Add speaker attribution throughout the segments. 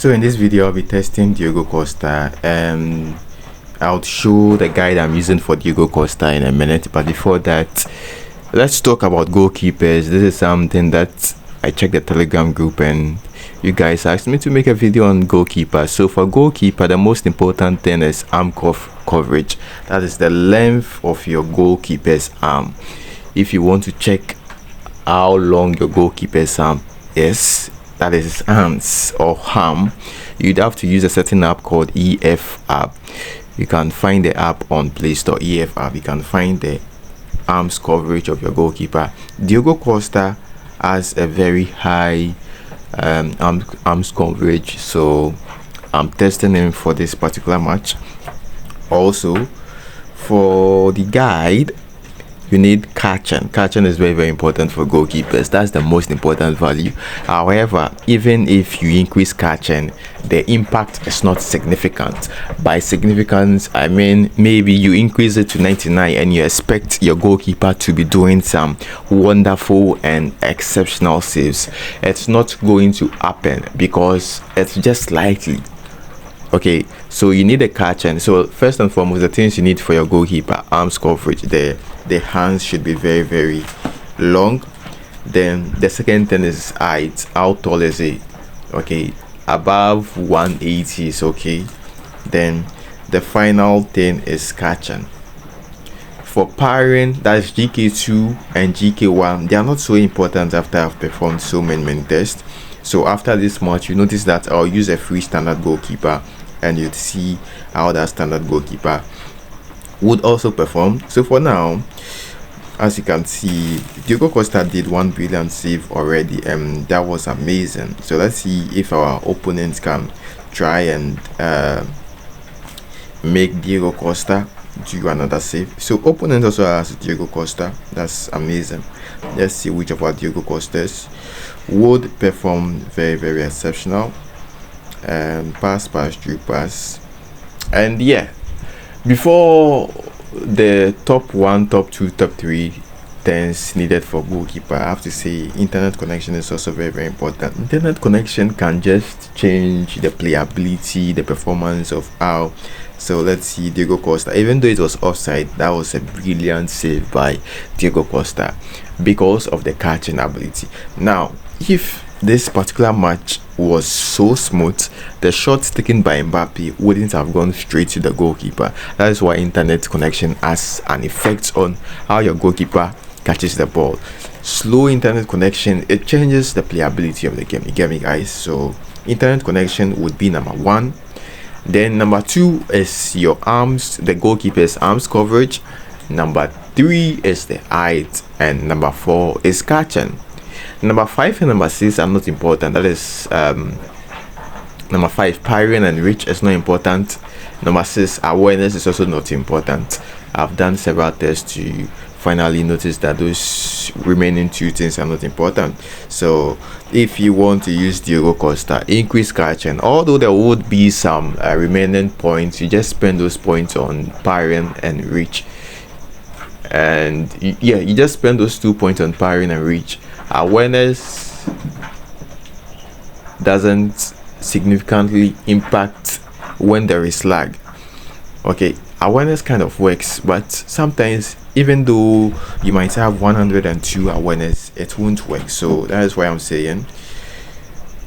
Speaker 1: So in this video, I'll be testing Diogo Costa, and I'll show the guide I'm using for Diogo Costa in a minute. But before that, let's talk about goalkeepers. This is something that I checked the Telegram group and you guys asked me to make a video on goalkeeper. So for goalkeeper, the most important thing is arm coverage. That is the length of your goalkeeper's arm. If you want to check how long your goalkeeper's arm is, that is his hands or arm, you'd have to use a certain app called EF app. You can find the app on Play Store. EF app, you can find the arms coverage of your goalkeeper. Diogo Costa has a very high arms coverage, so I'm testing him for this particular match. Also, for the guide, you need catching. Catching is very important for goalkeepers. That's the most important value. However, even if you increase catching, the impact is not significant. By significance, I mean maybe you increase it to 99 and you expect your goalkeeper to be doing some wonderful and exceptional saves. It's not going to happen because it's just likely. Okay, so you need a catching. So first and foremost, the things you need for your goalkeeper: arms coverage. The hands should be very long. Then the second thing is height. How tall is it? Okay, above 180 is okay. Then the final thing is catching. For parrying, that's GK2 and GK1. They are not so important after I've performed so many tests. So after this match, you notice that I'll use a free standard goalkeeper, and you'd see how that standard goalkeeper would also perform. So for now, as you can see, Diogo Costa did one brilliant save already, and that was amazing. So let's see if our opponents can try and make Diogo Costa do another save. So opponent also has Diogo Costa. That's amazing. Let's see which of our Diogo Costas would perform very exceptional. Pass, through pass. And yeah, before the top 1, top 2, top 3 things needed for goalkeeper, I have to say internet connection is also very important. Internet connection can just change the playability, the performance of how. So let's see Diogo Costa. Even though it was offside, that was a brilliant save by Diogo Costa because of the catching ability. Now, if this particular match was so smooth, the shots taken by Mbappe wouldn't have gone straight to the goalkeeper. That is why internet connection has an effect on how your goalkeeper catches the ball. Slow internet connection, it changes the playability of the game. You get me, guys? So internet connection would be number 1. Then number 2 is your arms, the goalkeeper's arms coverage. Number 3 is the height, and number 4 is catching. Number 5 and number 6 are not important. That is number 5, parrying and reach is not important. Number 6, awareness is also not important. I've done several tests to finally notice that those remaining 2 things are not important. So if you want to use Diogo Costa, increase catching. Although there would be some remaining points, you just spend those points on parrying and reach. And yeah, you just spend those 2 points on parrying and reach. Awareness doesn't significantly impact when there is lag. Okay, awareness kind of works, but sometimes even though you might have 102 awareness, it won't work. So that is why I'm saying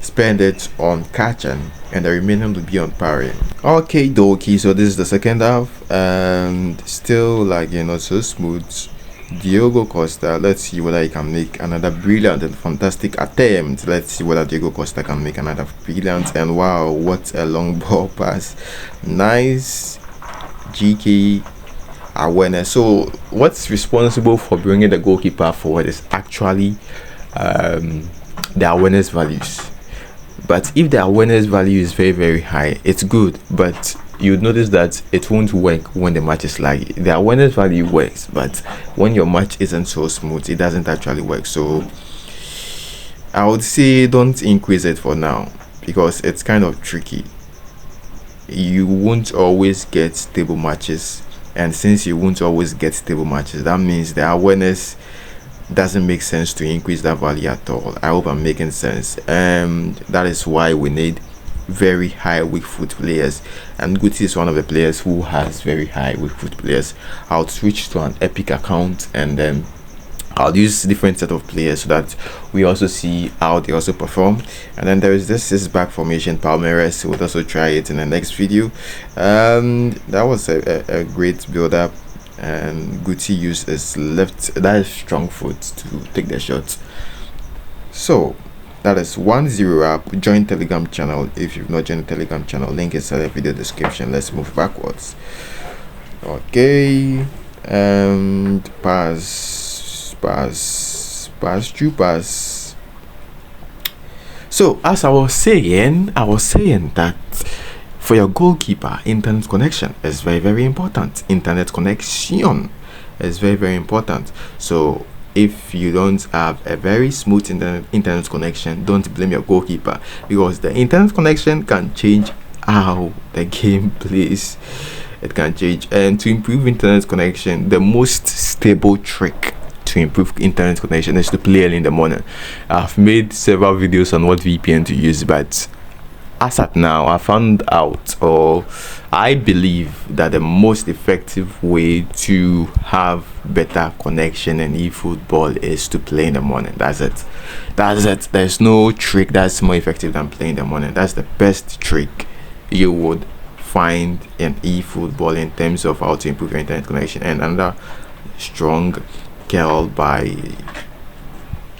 Speaker 1: spend it on catching and the remaining will be on parrying. Okay, dokie, so this is the second half and still like not so smooth. Diogo Costa, let's see whether he can make another brilliant and fantastic attempt. Let's see whether Diogo Costa can make another brilliant, and wow, what a long ball pass. Nice GK awareness. So what's responsible for bringing the goalkeeper forward is actually the awareness values. But if the awareness value is very high, it's good, but you'd notice that it won't work when the match is laggy. The awareness value works, but when your match isn't so smooth, it doesn't actually work. So I would say don't increase it for now because it's kind of tricky. You won't always get stable matches, and since you won't always get stable matches, that means the awareness doesn't make sense to increase that value at all. I hope I'm making sense. That is why we need very high weak foot players, and Guti is one of the players who has very high weak foot players. I'll switch to an Epic account, and then I'll use different set of players so that we also see how they also perform. And then there is this back formation. Palmeiras would also try it in the next video. That was a great build up, and Guti used his left, that is strong foot, to take the shots. So that is 1-0 up. Join Telegram channel if you've not joined the Telegram channel. Link is in the video description. Let's move backwards. Okay, and pass. So as I was saying that for your goalkeeper, internet connection is very important. Internet connection is very important. So if you don't have a very smooth internet connection, don't blame your goalkeeper, because the internet connection can change how the game plays. It can change. And to improve internet connection, the most stable trick to improve internet connection is to play early in the morning. I've made several videos on what VPN to use, but as at now, I found out, or I believe that the most effective way to have better connection in eFootball is to play in the morning. That's it. There's no trick that's more effective than playing in the morning. That's the best trick you would find in eFootball in terms of how to improve your internet connection. And another strong girl by,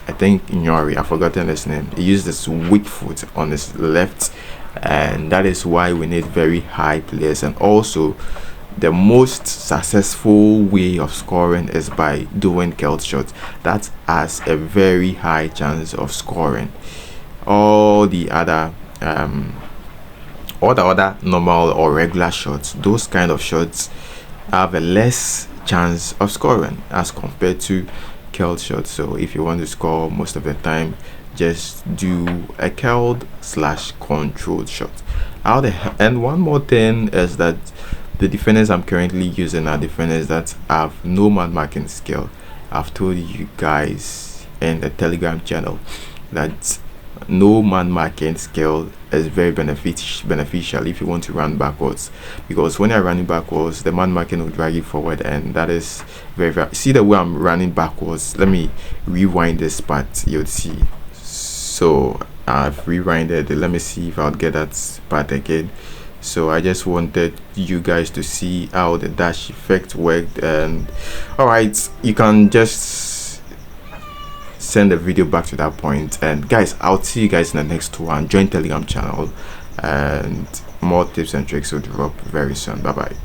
Speaker 1: I think, Nyori, I've forgotten his name. He used this weak foot on his left, and that is why we need very high players. And also, the most successful way of scoring is by doing curled shots. That has a very high chance of scoring. All the other normal or regular shots, those kind of shots have a less chance of scoring as compared to curled shots. So if you want to score most of the time, just do a curled / controlled shot. And one more thing is that the defenders I'm currently using are defenders that have no man marking skill. I've told you guys in the Telegram channel that no man marking skill is very beneficial if you want to run backwards, because when you're running backwards, the man marking will drag you forward, and that is very see the way I'm running backwards. Let me rewind this part, you'll see. So I've rewinded it. Let me see if I'll get that part again. So I just wanted you guys to see how the dash effect worked. And all right, you can just send the video back to that point. And guys, I'll see you guys in the next one. Join Telegram channel, and more tips and tricks will drop very soon. Bye bye.